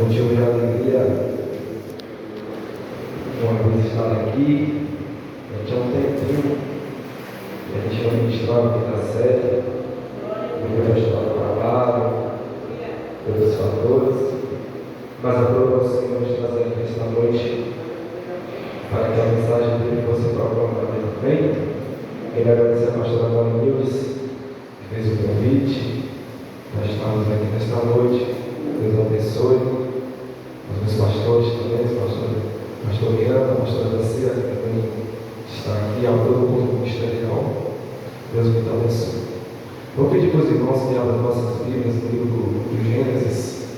motivo de alegria uma vez estar aqui. A gente há um tempinho, a gente vai ministrar o que está certo, depois da história do trabalho, outros fatores, mas aprova o Senhor nos trazer aqui esta noite para que a mensagem dele fosse proclamada. Amém? Queria agradecer a pastora Maria Nildes, que fez o convite. Nós estamos aqui nesta noite. Deus abençoe os meus pastores também, pastor Miranda, pastora Garcia, que também está aqui, ao todo o mundo ministerial. Deus me abençoe. Vou pedir para os irmãos que abram nossas Bíblias no livro de Gênesis,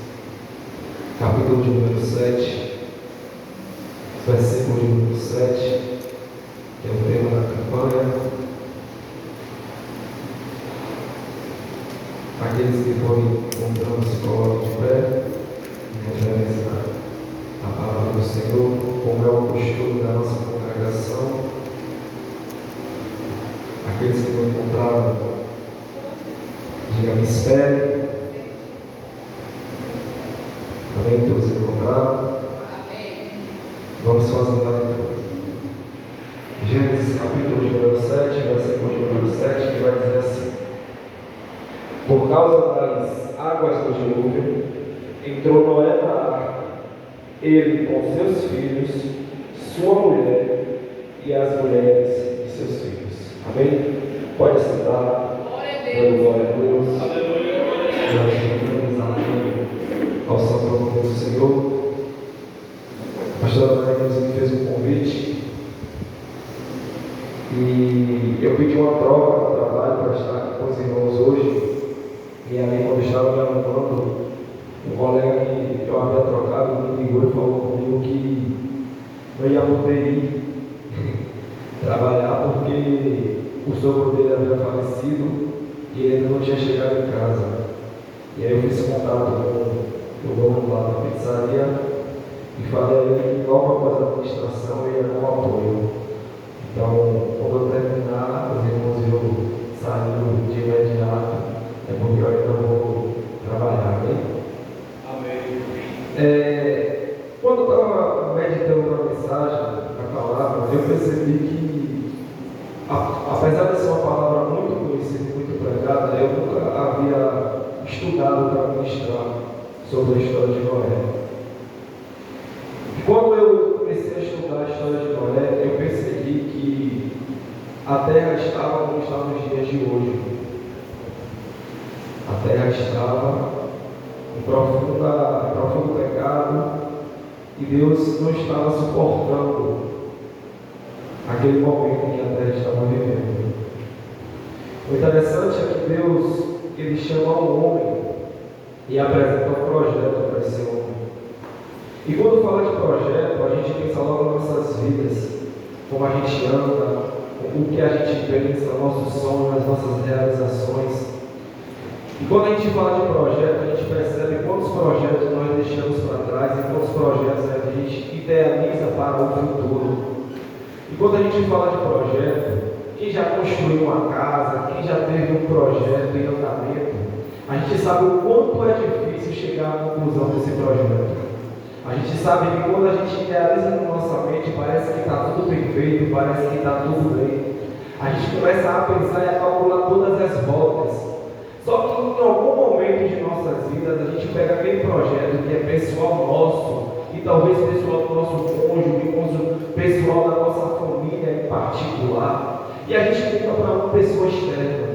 capítulo de número 7, versículo de número 7, que é o tema da campanha. Aqueles que forem encontrando se coloquem de pé, encontrarem a palavra do Senhor, como é o costume da nossa congregação. Aqueles que não encontraram, diga-me, espere. Amém? Todos encontraram? Vamos fazer a leitura. Gênesis capítulo de número 7, versículo de número 7, que vai dizer assim: por causa das águas do dilúvio, entrou Noé na arca, ele com seus filhos, sua mulher e as mulheres de seus filhos. Amém? Pode sentar. Glória a Deus. Aleluia. Ao santo nome do Senhor. A pastora Maria me fez um convite e eu pedi uma prova no trabalho para estar aqui com os irmãos hoje. E ali, quando estava me arrumando, um colega que eu havia trocado me ligou e falou comigo que não ia poder ir trabalhar porque o sogro dele havia falecido e ele ainda não tinha chegado em casa. E aí eu fiz contato com o dono lá da pizzaria e falei a ele que logo após a administração eu ia dar um apoio. Então, quando eu terminar, os irmãos iam sair de imediato. É porque eu ainda vou trabalhar, amém? Quando eu estava meditando na mensagem, na palavra, eu percebi que, apesar de ser uma palavra muito conhecida, muito pregada, eu nunca havia estudado para ministrar sobre a história de Noé. E quando eu comecei a estudar a história de Noé, eu percebi que a terra estava como está nos dias de hoje. A terra estava em profundo pecado e Deus não estava suportando aquele momento em que a terra estava vivendo. O interessante é que Deus, ele chama um homem e apresenta um projeto para esse homem. E quando fala de projeto, a gente pensa logo nas nossas vidas, como a gente anda, o que a gente pensa, nossos sonhos, as nossas realizações. E quando a gente fala de projeto, a gente percebe quantos projetos nós deixamos para trás e quantos projetos a gente idealiza para o futuro. E quando a gente fala de projeto, quem já construiu uma casa, quem já teve um projeto em andamento, a gente sabe o quanto é difícil chegar à conclusão desse projeto. A gente sabe que quando a gente idealiza na nossa mente, parece que está tudo perfeito, parece que está tudo bem. A gente começa a pensar e a calcular todas as voltas. Só que em algum momento de nossas vidas a gente pega aquele projeto que é pessoal nosso e talvez pessoal do nosso cônjuge, pessoal da nossa família em particular, e a gente conta para uma pessoa externa.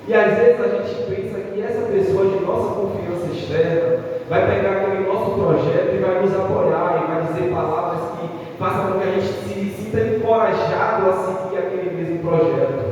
E às vezes a gente pensa que essa pessoa de nossa confiança externa vai pegar aquele nosso projeto e vai nos apoiar e vai dizer palavras que façam com que a gente se sinta encorajado a seguir aquele mesmo projeto.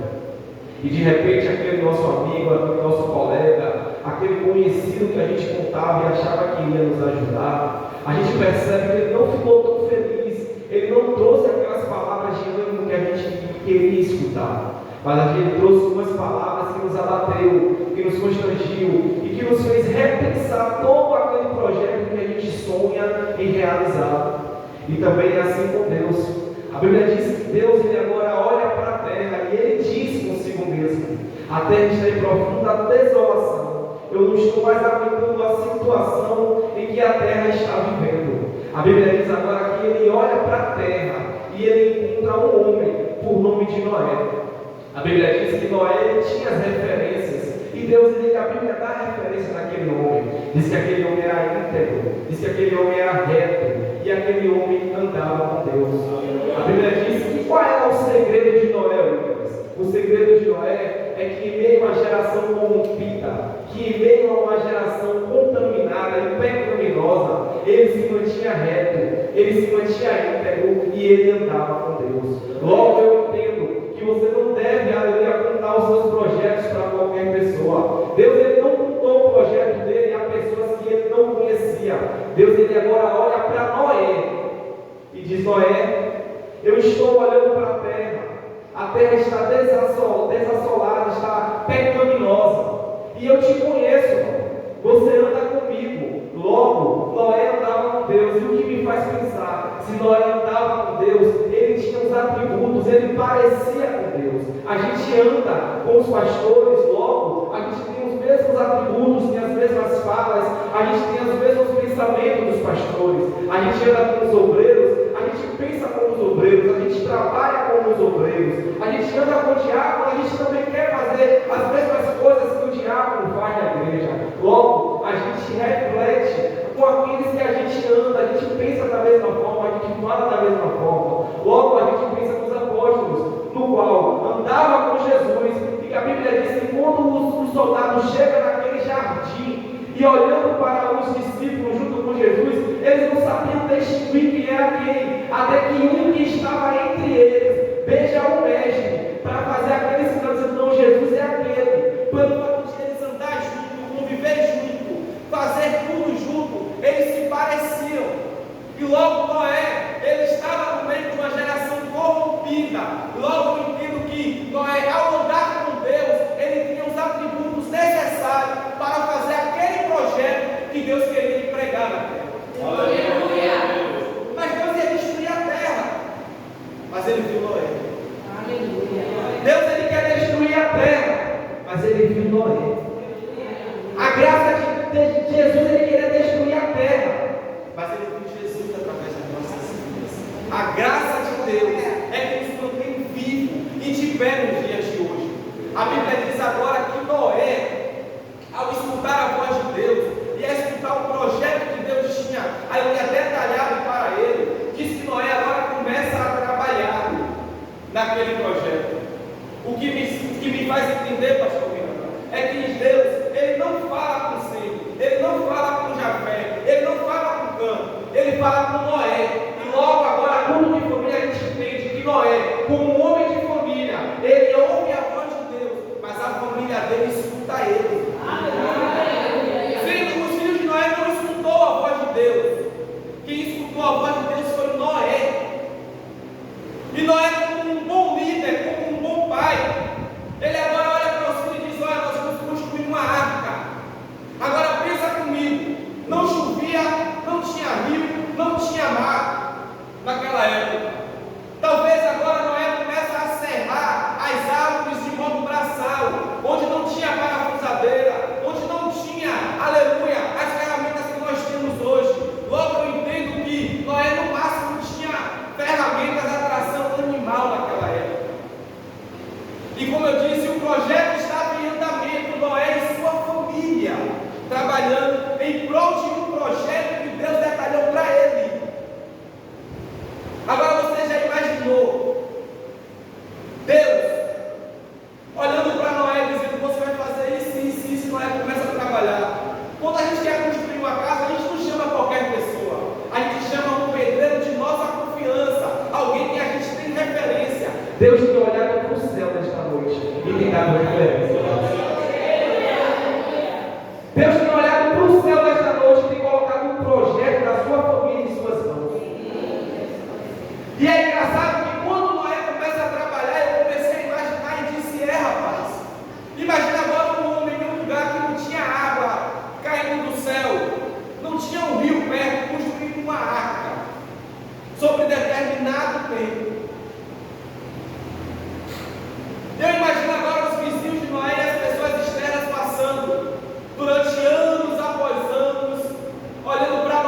E de repente aquele nosso amigo, aquele nosso colega, aquele conhecido que a gente contava e achava que iria nos ajudar, a gente percebe que ele não ficou tão feliz, ele não trouxe aquelas palavras de ânimo que a gente queria escutar, mas ele trouxe umas palavras que nos abateu, que nos constrangiu e que nos fez repensar todo aquele projeto que a gente sonha em realizar. E também é assim com Deus. A Bíblia diz que Deus ele agora olha para a terra e ele diz consigo mesmo: a terra está em profunda desolação. Eu não estou mais aguentando a situação em que que a terra está vivendo. A Bíblia diz agora que ele olha para a terra e ele encontra um homem por nome de Noé. A Bíblia diz que Noé tinha as referências e Deus, a Bíblia dá referência naquele homem. Diz que aquele homem era íntegro, diz que aquele homem era reto e aquele homem andava com Deus. A Bíblia diz que qual era o segredo de Noé, Lucas? O segredo de Noé é que em meio a uma geração corrompida, que em meio a uma geração contaminada e pecaminosa, ele se mantinha reto, ele se mantinha íntegro e ele andava com Deus. Logo eu entendo que você não deve, aleluia, contar os seus projetos para qualquer pessoa. Deus, ele não contou o projeto dele a pessoas que ele não conhecia. Deus, ele agora olha para Noé e diz: Noé, eu estou olhando para a terra está desassolada, está pecaminosa, e eu te conheço, você anda comigo. Logo, Noé andava com Deus, e o que me faz pensar, se Noé andava com Deus, ele tinha os atributos, ele parecia com Deus. A gente anda com os pastores, logo, a gente tem os mesmos atributos, tem as mesmas falas, a gente tem os mesmos pensamentos dos pastores, a gente anda com os obreiros, a gente pensa como os obreiros, a gente trabalha como os obreiros, a gente anda com o diácono, a gente também quer fazer as mesmas coisas que o diácono faz na igreja. Logo, a gente reflete com aqueles que a gente anda, a gente pensa da mesma forma, a gente fala da mesma forma. Logo, a gente pensa nos apóstolos, no qual andava com Jesus, e que a Bíblia diz que quando os soldados chegam naquele jardim, e olhando para os discípulos junto com Jesus, eles não sabiam distinguir quem era quem, até que um que estava entre eles beija o mestre, para fazer aquele sinal, dizendo: não, Jesus é aquele. Pelo fato de eles andar junto, conviver junto, fazer tudo junto, eles se pareciam. E logo Noé, ele estava no meio de uma geração corrompida. Logo eu entendo que Noé, ao andar com Deus, ele tinha os atributos necessários para fazer aquele projeto que Deus queria empregar na terra. Aleluia! Mas Deus ia destruir a terra, mas ele viu Noé. Aleluia! Deus, ele quer destruir a terra, mas ele viu Noé. A graça de Jesus, ele queria destruir a terra, mas ele viu Jesus através das nossas vidas. A graça de Deus é que nos mantém vivos e de pé nos dias de hoje. A Bíblia diz agora que Noé, ao escutar a voz de Deus e a escutar o projeto que Deus tinha ali detalhado para ele, diz que Noé agora começa a trabalhar naquele projeto. O que me faz entender, pastor Miranda, é que Deus, ele não fala com Sem, ele não fala com Jafé, ele não fala com Cã, ele fala com Noé. E logo agora, como de família, a gente entende que Noé, como um homem de família, ele ouve a voz de Deus, mas a família dele escuta ele. Os filhos de Noé não escutou a voz de Deus. Quem escutou a voz de Deus foi Noé. E Noé, como um bom líder, como um bom pai, ele agora olha para os filhos e diz: olha, nós vamos construir uma arca. Agora pensa comigo, não chovia, não tinha rio, não tinha mar naquela época. Talvez agora Noé comece a serrar as árvores de modo braçal, onde não tinha parafusadeira, onde não tinha, aleluia, as ferramentas que nós temos hoje. Logo eu entendo que Noé no máximo tinha ferramentas de atração animal naquela época. E como eu disse, o projeto estava em andamento, Noé e sua família trabalhando em prol de um projeto que Deus detalhou para ele. Agora você já imaginou Deus olhando para Noé dizendo: você vai fazer isso, isso, isso. Noé começa a trabalhar. Quando a gente quer construir uma casa, a gente não chama qualquer pessoa, a gente chama um pedreiro de nossa confiança, alguém que a gente tem referência. Deus tem olhado para o céu nesta noite e tem dado referência. Deus tem olhado para o céu nesta noite e tem colocado um projeto da sua família em suas mãos. E é engraçado que quando Noé começa a trabalhar, eu comecei a imaginar e disse: rapaz, imagina agora um homem em um lugar que não tinha água caindo do céu, não tinha um rio perto, construindo uma arca sobre determinado tempo. Eu imagino agora os vizinhos de Noé e as pessoas externas passando durante anos após anos, olhando para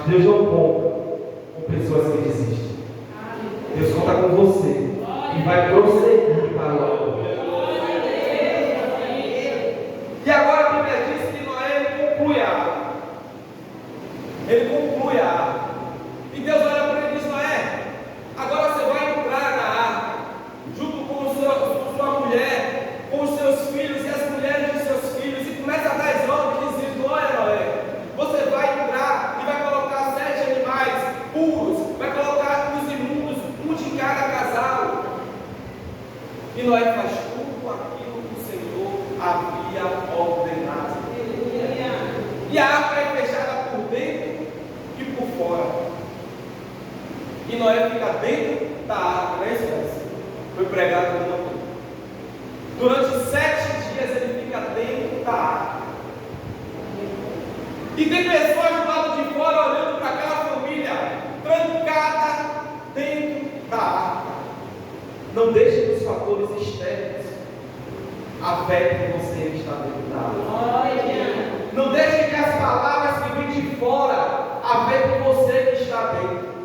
Deus não conta com pessoas que desistem. Deus conta com você e vai prosseguir para o amor. E agora a Bíblia diz que Noé conclui a arca. Ele conclui a arca. E Deus olha para ele e diz: Noé, agora você vai entrar na arca, junto com sua mulher, com os seus filhos e as mulheres dos seus filhos, e começa a dar as ordens, dizendo: olha, Noé, você vai entrar e vai colocar 7 animais puros, vai colocar os imundos, um de cada casal. E Noé faz tudo aquilo que o Senhor havia ordenado. E a arca é fechada por dentro e por fora. E Noé fica dentro da arca, não é isso? Foi pregado no nome. Durante 7 dias ele fica dentro da arca. E tem pessoas do lado de fora olhando para aquela família trancada dentro da arca. Não deixe que os fatores externos afetem você que está dentro da arca. Não deixe que as palavras que vêm de fora afetem você que está dentro.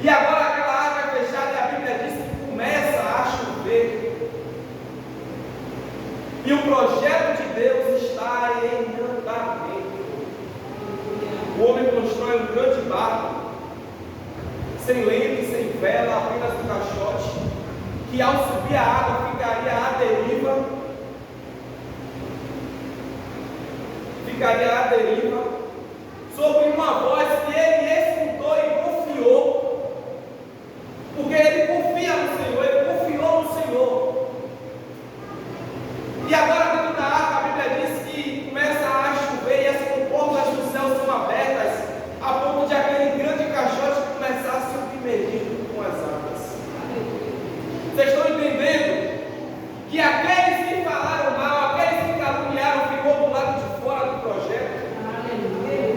E agora aquela arca fechada, e a Bíblia diz que começa a chover. E o projeto de Deus está em andamento. O homem constrói um grande barco, sem leme, sem vela, apenas um caixote, que ao subir a água ficaria à deriva. Sobre uma voz que ele escutou e confiou, porque ele confia no Senhor, ele confiou no Senhor. E agora dentro da arca, a Bíblia diz que começa a chover e as comportas do céu são abertas, a ponto de aquele grande caixote começar a se submergir junto com as águas. Vocês estão entendendo que aqueles que falaram mal, aqueles que caluniaram, ficou do lado de fora do projeto?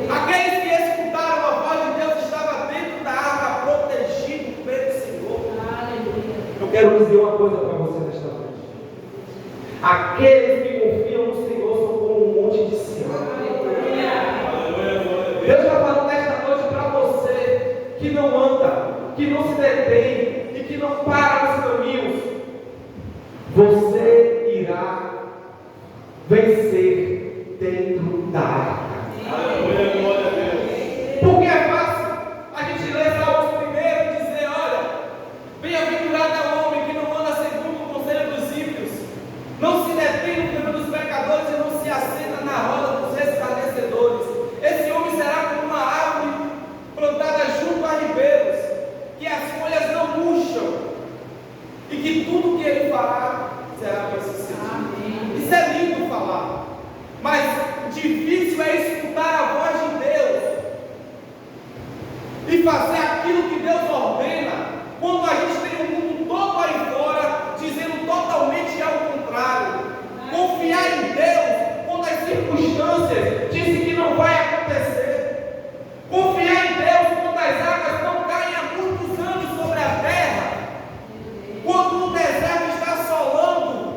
Aqueles que escutaram a voz de Deus estavam dentro da arca, protegido pelo Senhor. Eu quero dizer uma coisa para você nesta noite. Aqueles que confiam no Senhor são como um monte de Sião. Deus está falando nesta noite para você que não anda, que não se detém e que não para nos caminhos. Você irá vencer dentro da arca. Porque é fácil a gente ler Salmos primeiro e dizer: olha, bem-aventurado é o homem que não anda segundo o conselho dos ímpios, não se detém no caminho dos pecadores e não se assenta na roda dos escarnecedores. Esse homem será como uma árvore plantada junto a ribeiros, que as folhas não murcham, e que tudo que ele fará será bem sucedido. Isso é lindo falar, mas difícil é escutar a voz de Deus e fazer aquilo que Deus ordena, quando a gente tem o mundo todo aí fora dizendo totalmente ao contrário. Confiar em Deus quando as circunstâncias dizem que não vai acontecer. Confiar em Deus quando as águas não caem há muitos anos sobre a terra, quando o deserto está assolando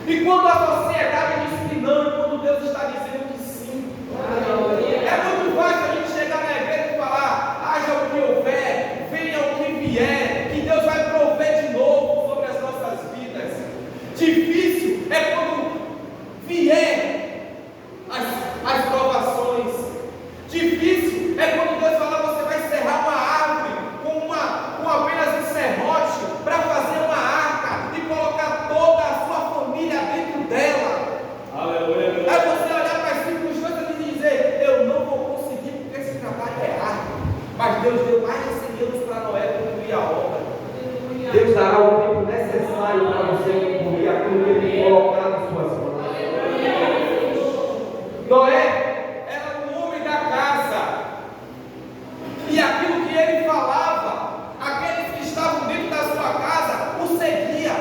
e quando a sociedade diz que não, e quando Deus está dizendo que sim. É muito fácil a gente chegar na igreja e falar: haja o que houver, venha o que vier, que Deus vai prover de novo sobre as nossas vidas. Difícil é quando vier as provações. Difícil é quando Deus fala: você vai serrar uma árvore com apenas um serrote para fazer uma arca e colocar toda a sua família dentro dela. Aleluia. É você olhar para as circunstâncias e dizer: eu não vou conseguir porque esse trabalho é árduo. Mas Deus deu mais de 100 anos para Noé concluir a obra. Deus dará o tempo necessário para você concluir aquilo que Ele colocar nas suas mãos. Noé era um homem da casa, e aquilo que ele falava, aqueles que estavam dentro da sua casa o seguia.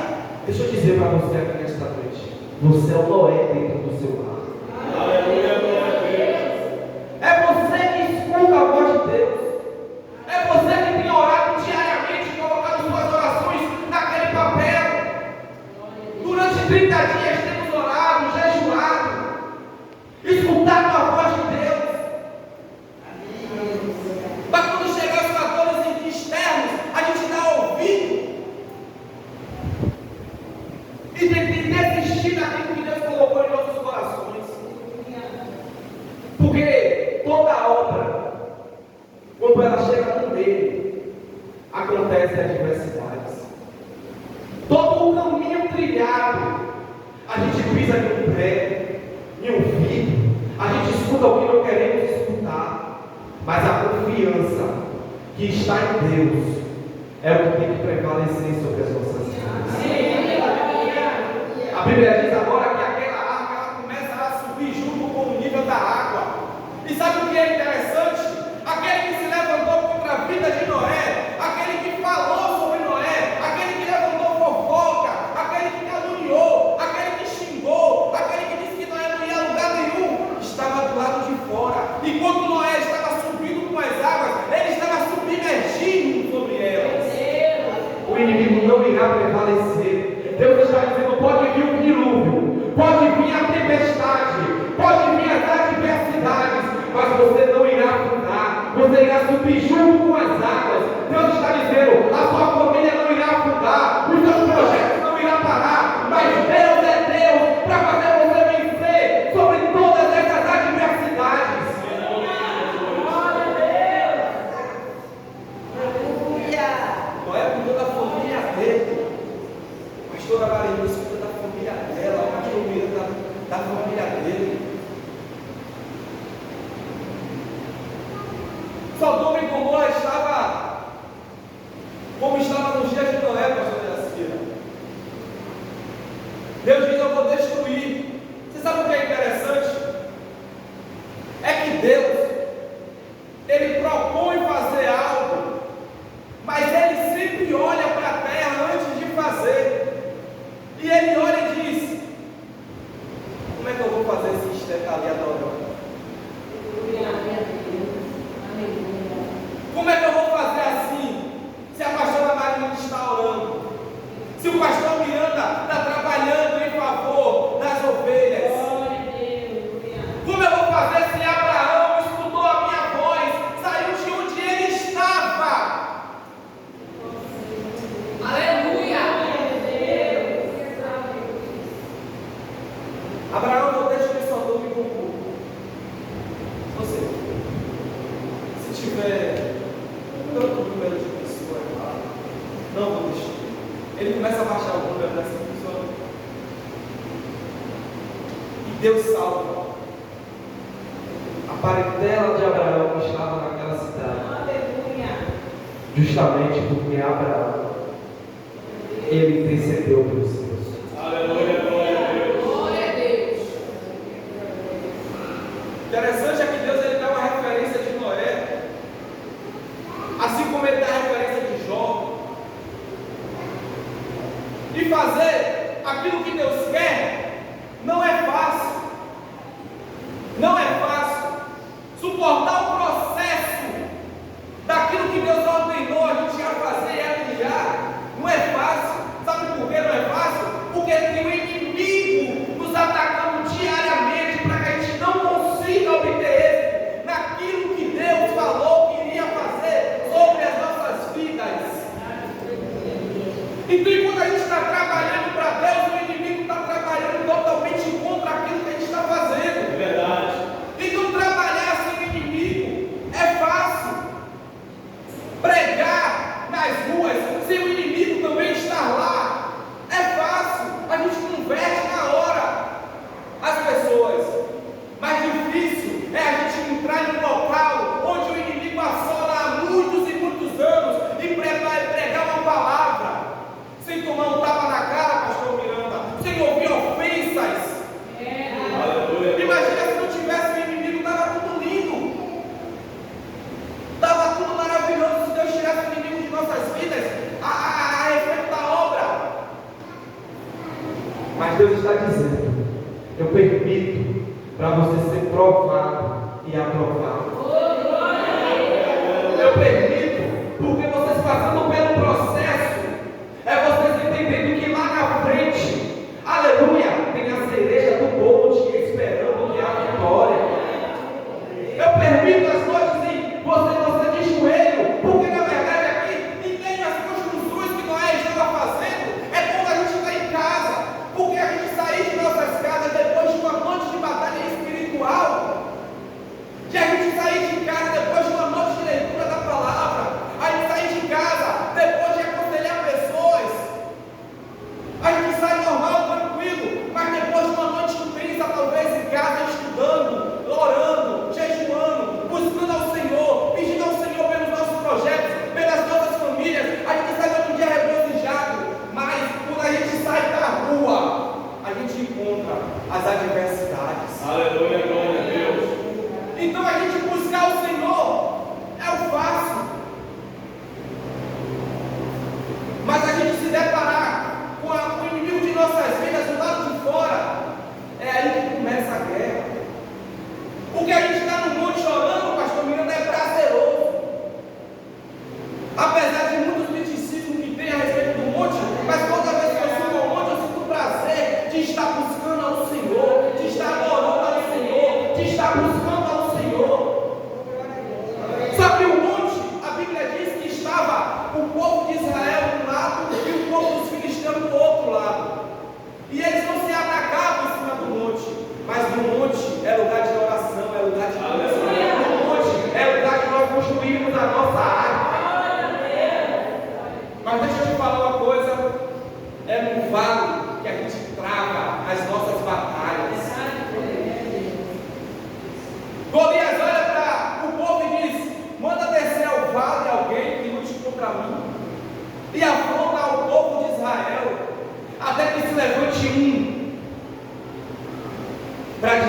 Deixa eu dizer para você aqui nesta noite: você é o Noé dentro do seu lar. Aleluia, glória a Deus. É você que escuta a voz de Deus. É você que tem orado diariamente, colocado suas orações naquele papel. Durante 30 dias temos orado, jejuado, escutado a voz de Deus. Porque toda obra, quando ela chega no meio, acontecem adversidades. Todo o caminho trilhado, a gente pisa em um prego, em um vidro, a gente escuta o que não queremos escutar, mas a confiança que está em Deus é o que tem que prevalecer sobre as nossas vidas. A Bíblia diz agora que aquela arca ela começa a subir junto com o nível da água. E sabe o que é interessante? Aquele que se levantou contra a vida de Noé, aquele que falou sobre Noé, aquele que levantou fofoca, aquele que caluniou, aquele que xingou, aquele que disse que Noé não ia a lugar nenhum, estava do lado de fora. E quando Noé estava subindo com as águas, ele estava submergindo sobre elas. O inimigo não irá prevalecer. Deus está dizendo: pode vir o dilúvio, pode vir a tempestade, pode vir as adversidades, mas você não irá afundar, você irá subir junto com as águas. Deus está dizendo: a sua família não irá afundar, os seus projetos não irão parar, mas Deus é Deus para fazer você vencer sobre todas essas adversidades. Noé cuidou da família dele, a pastora Marinho cuidou da família dela, o pastor Miranda da família dele. Sodoma e Gomorra estava como estava nos dias de Noé, pastor Jacira. Deus diz: eu vou destruir. Você sabe o que é interessante? É que Deus, Ele propõe fazer algo, mas Ele sempre olha para a terra antes de fazer. E Ele olha e diz: como é que eu vou fazer esse esteca ali adorando? Como é que eu vou fazer assim, se a pastora Maria está orando? Se o pastor Miranda está trabalhando em favor das ovelhas? Como eu vou fazer se Abraão escutou a minha voz, saiu de onde ele estava? Aleluia! Abraão não deixa de Sodoma e Gomorra. Você, se tiver tanto número de pessoas lá, não vou deixar. Ele começa a baixar o número dessas pessoas. E Deus salva a parentela de Abraão que estava naquela cidade. Aleluia. Justamente porque Abraão, ele intercedeu pelos seus. Aleluia, glória a Deus. Glória a Deus. Interessante é que Deus ele dá uma referência de Noé, assim como ele dá a referência de Jó. E fazer aquilo que Deus quer não é fácil. Não é fácil. Suportar o processo daquilo que Deus ordenou a gente a fazer e a criar não é fácil. Sabe por que não é fácil? Porque tem o inimigo nos atacando diariamente para que a gente não consiga obter êxito naquilo que Deus falou que iria fazer sobre as nossas vidas. Então, enquanto a gente está trabalhando para Deus, o inimigo está trabalhando totalmente contra aquilo que a gente está fazendo. É verdade. Então, trabalhar sem inimigo é fácil. Pregar nas ruas sem o inimigo também estar lá é fácil. A gente converte na hora as pessoas. Mais difícil é a gente entrar em um local onde o inimigo assola há muitos e muitos anos e pregar uma palavra sem tomar um tapa na cara, pastor Miranda, sem ouvir ofensas. Imagina se não tivesse o inimigo, estava tudo lindo, estava tudo maravilhoso. Se Deus tirasse o inimigo de nossas vidas, a respeito da obra. Mas Deus está dizendo: eu permito para você ser provado e aprovado. Eu permito, porque vocês passando pelo processo, é vocês entendendo que lá na frente, aleluia, tem a cereja do bolo te esperando, que é a vitória. Eu permito as coisas em você de joelho, porque na verdade aqui, em meio às construções que Noé estava fazendo, é quando a gente está em casa, porque a gente sair de nossas casas depois de uma noite de batalha espiritual,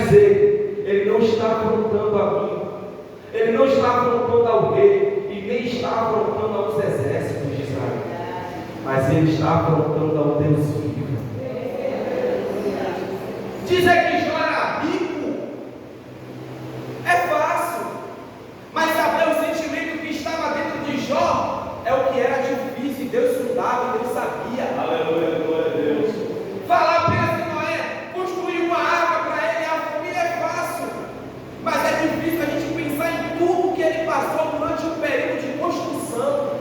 dizer, ele não está afrontando a mim, ele não está afrontando ao rei, e nem está afrontando aos exércitos de Israel, mas ele está afrontando ao Deus vivo. Dizer que Jó era rico é fácil, mas saber o sentimento que estava dentro de Jó é o que era difícil. Deus sondava e Deus sabia. Aleluia, glória a Deus. Falar apenas que Noé construiu uma arca para ele e a família é fácil, mas é difícil a gente pensar em tudo que ele passou durante um período de construção.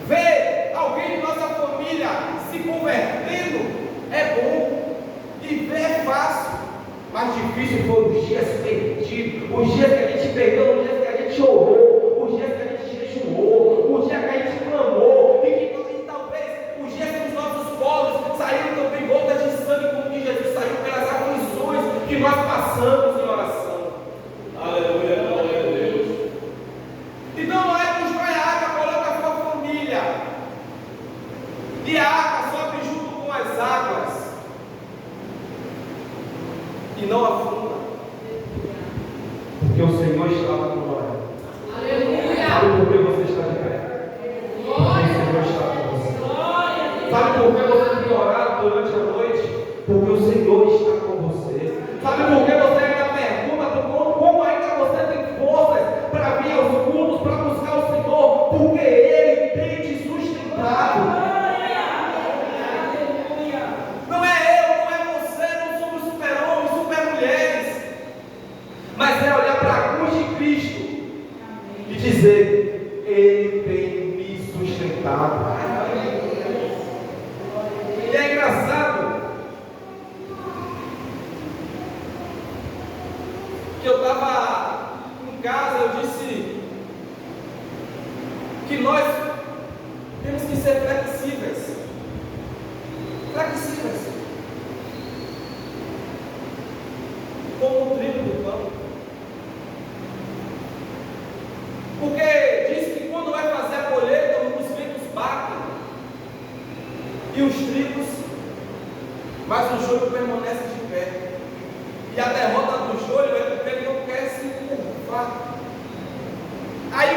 Ver alguém de nossa família se convertendo é bom, e ver é fácil, mas difícil foi os dias perdidos, os dias que a gente perdeu, os dias que a gente orou, os dias que a gente jejuou, os dias que a gente clamou, e talvez os dias que os nossos povos saíram também gotas de sangue, como que Jesus saiu pelas aflições que nós passamos em oração. Aleluia, glória a Deus. Então não é constrói a arca, coloca a sua família, e a arca sobe junto com as águas, e não afunda, porque o Senhor estava com Noé. Aleluia. Sabe por que você está de pé? Porque o Senhor está com você. Sabe por que você tem orado durante a noite? Porque o Senhor está com você. Sabe por que você ainda pergunta como ainda você tem forças para vir aos cultos, para buscar o Senhor? Porque Ele tem te sustentado. Não é eu, não é você, não somos super-homens, super-mulheres, mas é olhar para a cruz de Cristo e dizer: Ele tem me sustentado. E é engraçado que eu estava em casa, eu disse que nós temos que ser flexíveis. Flexíveis. Como o trigo do pão. Porque diz que quando vai fazer a colheita, os ventos batem e os trigos, mas o joio permanece de pé. E a derrota do joio é porque ele não quer se curvar. Aí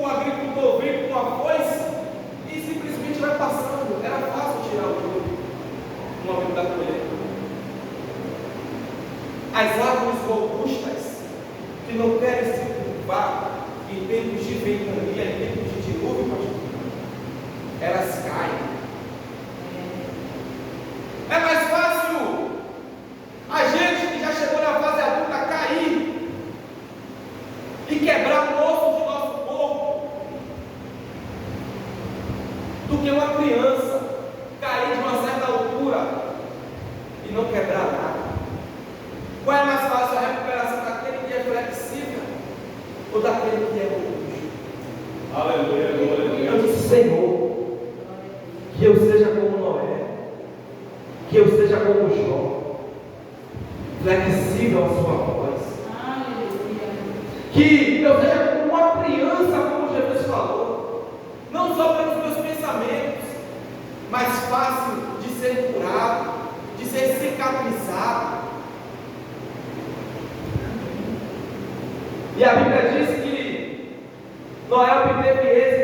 o agricultor vem com a foice e simplesmente vai passando. Era fácil tirar o joio no momento da colheita. As árvores robustas que não querem se curvar em tempos de ventania, em tempos de dilúvio, elas caem. É mais fácil a gente que já chegou na fase adulta cair e quebrar o osso de nosso corpo do que uma criança cair de uma certa altura e não quebrar nada. Qual é mais fácil, a recuperação daquele que é flexível ou daquele que é robusto? Aleluia, glória a Eu Deus. disse: Senhor, que eu seja como Noé, que eu seja como Jó, flexível à sua voz, que eu seja como uma criança, como Jesus falou, não só pelos meus pensamentos, mas fácil de ser curado, de ser cicatrizado. E a Bíblia diz que Noé obteve êxito